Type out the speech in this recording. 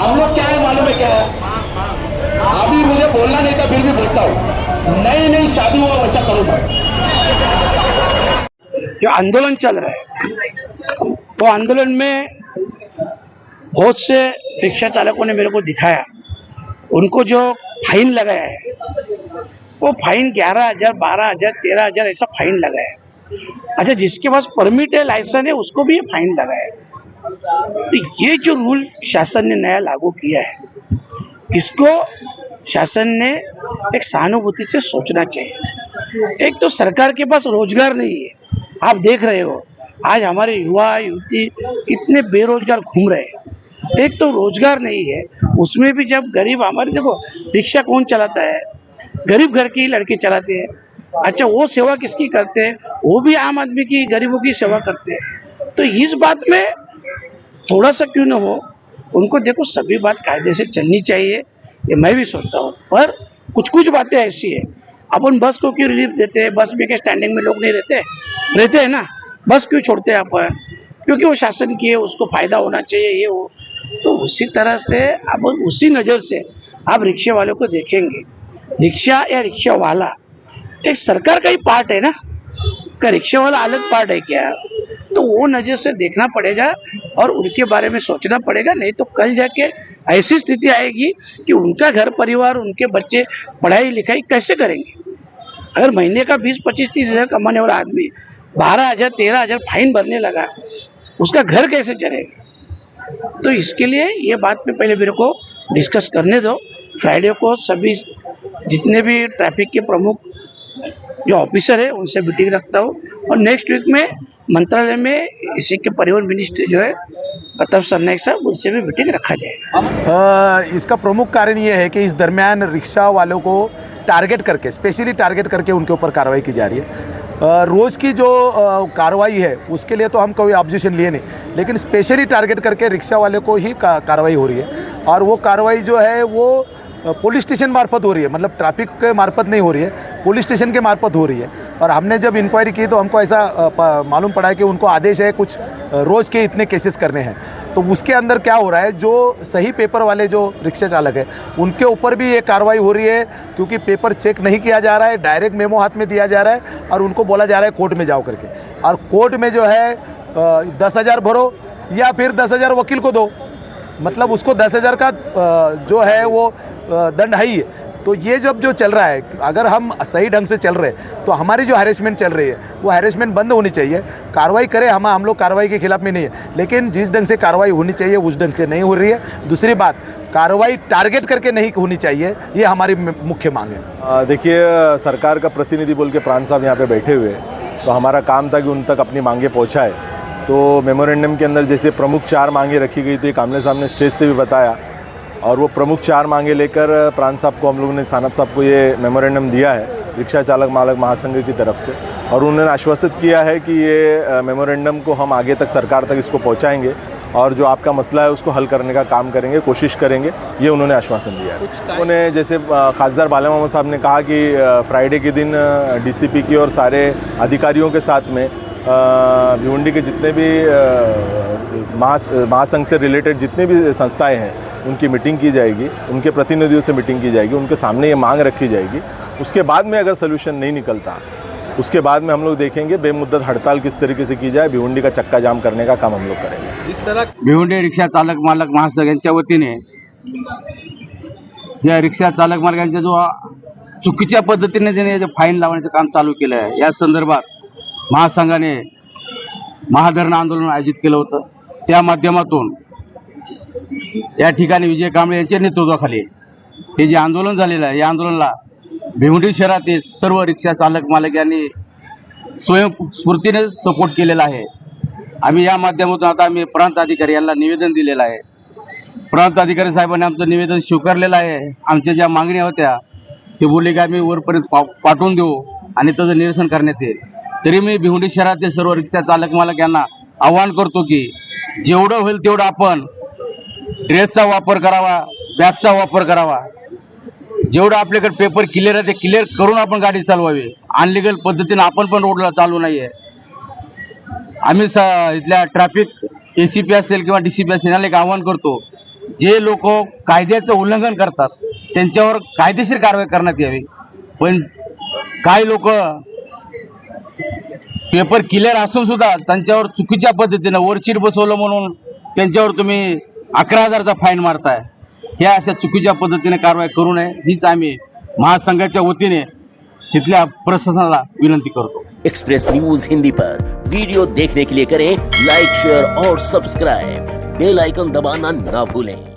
हम लोग क्या है मालूम है क्या है, अभी मुझे बोलना नहीं था फिर भी बोलता हूँ, नई नई शादी हुआ वैसा करूंगा। जो आंदोलन चल रहा है वो आंदोलन में बहुत से रिक्शा चालकों ने मेरे को दिखाया, उनको जो फाइन लगाया है वो फाइन 11,000, 12,000, 13,000 ऐसा फाइन लगा है। अच्छा, जिसके पास परमिट है, लाइसेंस है, उसको भी ये फाइन लगा है। तो ये जो रूल शासन ने नया लागू किया है, इसको शासन ने एक सहानुभूति से सोचना चाहिए। एक तो सरकार के पास रोजगार नहीं है, आप देख रहे हो आज हमारे युवा युवती कितने बेरोजगार घूम रहे हैं। एक तो रोजगार नहीं है, उसमें भी जब गरीब हमारे, देखो रिक्शा कौन चलाता है, गरीब घर के ही लड़के चलाते हैं। अच्छा, वो सेवा किसकी करते हैं, वो भी आम आदमी की, गरीबों की सेवा करते हैं। तो इस बात में थोड़ा सा क्यों ना हो, उनको देखो सभी बात कायदे से चलनी चाहिए, ये मैं भी सोचता हूँ। पर कुछ कुछ बातें ऐसी है, अपन बस को क्यों रिलीफ देते हैं, बस में के स्टैंडिंग में लोग नहीं रहते हैं ना, बस क्यों छोड़ते हैं अपन, क्योंकि वो शासन की है, उसको फायदा होना चाहिए ये वो। तो उसी तरह से अब उसी नज़र से आप रिक्शे वालों को देखेंगे, रिक्शा या रिक्शा वाला एक सरकार का ही पार्ट है ना, का रिक्शा वाला अलग पार्ट है क्या? तो वो नज़र से देखना पड़ेगा और उनके बारे में सोचना पड़ेगा, नहीं तो कल जाके ऐसी स्थिति आएगी कि उनका घर परिवार, उनके बच्चे पढ़ाई लिखाई कैसे करेंगे। अगर महीने का 20-25-30 हज़ार कमाने वाला आदमी 12,000, 13,000 फाइन भरने लगा, उसका घर कैसे चलेगा? तो इसके लिए ये बात में पहले मेरे को डिस्कस करने दो। फ्राइडे को सभी जितने भी ट्रैफिक के प्रमुख जो ऑफिसर है उनसे मीटिंग रखता हूँ, और नेक्स्ट वीक में मंत्रालय में इसी के परिवहन मिनिस्ट्री जो है प्रताप सरनाईक साहब, उनसे भी मीटिंग रखा जाएगा। इसका प्रमुख कारण ये है कि इस दरमियान रिक्शा वालों को टारगेट करके, स्पेशली टारगेट करके उनके ऊपर कार्रवाई की जा रही है। रोज़ की जो कार्रवाई है उसके लिए तो हम कोई ऑब्जेक्शन लिए नहीं, लेकिन स्पेशली टारगेट करके रिक्शा वाले को ही कार्रवाई हो रही है। और वो कार्रवाई जो है वो पुलिस स्टेशन मार्फत हो रही है, मतलब ट्रैफिक के मार्फत नहीं हो रही है, पुलिस स्टेशन के मार्फत हो रही है। और हमने जब इंक्वायरी की तो हमको ऐसा मालूम पड़ा है कि उनको आदेश है कुछ रोज़ के इतने केसेस करने हैं। तो उसके अंदर क्या हो रहा है, जो सही पेपर वाले जो रिक्शा चालक है उनके ऊपर भी ये कार्रवाई हो रही है, क्योंकि पेपर चेक नहीं किया जा रहा है, डायरेक्ट मेमो हाथ में दिया जा रहा है और उनको बोला जा रहा है कोर्ट में जाओ करके। और कोर्ट में जो है 10,000 भरो या फिर 10,000 वकील को दो, मतलब उसको 10,000 का जो है वो दंड है ही है। तो ये जब जो चल रहा है, अगर हम सही ढंग से चल रहे हैं तो हमारी जो हैरेसमेंट चल रही है वो हैरेसमेंट बंद होनी चाहिए। कार्रवाई करें, हम लोग कार्रवाई के खिलाफ में नहीं है, लेकिन जिस ढंग से कार्रवाई होनी चाहिए उस ढंग से नहीं हो रही है। दूसरी बात, कार्रवाई टारगेट करके नहीं होनी चाहिए, ये हमारी मुख्य मांग है। देखिए, सरकार का प्रतिनिधि बोल के प्राण साहब यहाँ पे बैठे हुए, तो हमारा काम था कि उन तक अपनी मांगे पहुँचाए। तो मेमोरेंडम के अंदर जैसे प्रमुख 4 मांगे रखी गई थी, आमने सामने स्टेज से भी बताया, और वो प्रमुख 4 मांगे लेकर प्राण साहब को हम लोगों ने, सानप साहब को ये मेमोरेंडम दिया है रिक्शा चालक मालक महासंघ की तरफ से, और उन्होंने आश्वासित किया है कि ये मेमोरेंडम को हम आगे तक सरकार तक इसको पहुंचाएंगे और जो आपका मसला है उसको हल करने का काम करेंगे, कोशिश करेंगे, ये उन्होंने आश्वासन दिया है। उन्होंने जैसे खासदार बाला मामा साहब ने कहा कि फ्राइडे के दिन डीसीपी की और सारे अधिकारियों के साथ में भिवंडी के जितने भी महासंघ से रिलेटेड जितने भी संस्थाएं हैं उनकी मीटिंग की जाएगी, उनके प्रतिनिधियों से मीटिंग की जाएगी, उनके सामने ये मांग रखी जाएगी। उसके बाद में अगर सोल्यूशन नहीं निकलता, उसके बाद में हम लोग देखेंगे बेमुद्दत हड़ताल किस तरीके से की जाए, भिवंडी का चक्का जाम करने का काम हम लोग करेंगे। जिस तरह भिवंडी रिक्षा चालक मालक महासंघ यांच्या वतीने या रिक्षा चालक मालकांच्या जो चुकीच्या पद्धतीने ज्याने फाईन लावण्याचं काम चालू केलं आहे, या संदर्भात महासंघाने महाधरण आंदोलन आयोजित केलं होतं। त्या माध्यमातून या ठिकाणी विजय कांबळे यांच्या नेतृत्वाखाली हे जे आंदोलन झालेलं आहे, या आंदोलनाला भिवंडी शहरातील सर्व रिक्षा चालक मालक यांनी स्वयंस्फूर्तीने सपोर्ट केलेला आहे। आम्ही या माध्यमातून आता आम्ही प्रांत अधिकारी यांना निवेदन दिलेलं आहे। प्रांत अधिकारी साहेबांनी आमचं निवेदन स्वीकारलेलं आहे। आमच्या ज्या मागण्या होत्या ते बोलले की आम्ही वरपर्यंत पाठवून देऊ आणि त्याचं निरसन करण्यात येईल। तरी मी भिवंडी शहरातील सर्व रिक्षा चालक मालक यांना आवाहन करतो की जेवढं होईल तेवढं आपण ड्रेसचा वापर करावा, बॅचचा वापर करावा, जेवढं आपल्याकडे पेपर क्लिअर आहे ते क्लिअर करून आपण गाडी चालवावी। अनलिगल पद्धतीने आपण पण रोडला चालू नाहीये। आम्ही इथल्या ट्रॅफिक एसीपी असेल किंवा डीसीपी असेल यांना एक आवाहन करतो जे लोक कायद्याचं उल्लंघन करतात त्यांच्यावर कायदेशीर कारवाई करण्यात यावी. पण काही लोक पेपर क्लिअर असून सुद्धा त्यांच्यावर चुकीच्या पद्धतीनं वर्कशीट बसवलं म्हणून त्यांच्यावर तुम्ही 11,000चा फाईन मारताय. ह्या अशा चुकीच्या पद्धतीने कारवाई करू नये हीच आम्ही महासंघाच्या वतीने तिथल्या प्रशासनाला विनंती करतो. एक्सप्रेस न्यूज हिंदी पर वीडियो देखने के लिए करें लाइक, शेयर और सब्सक्राइब. बेल आइकन दबाना ना भूलें.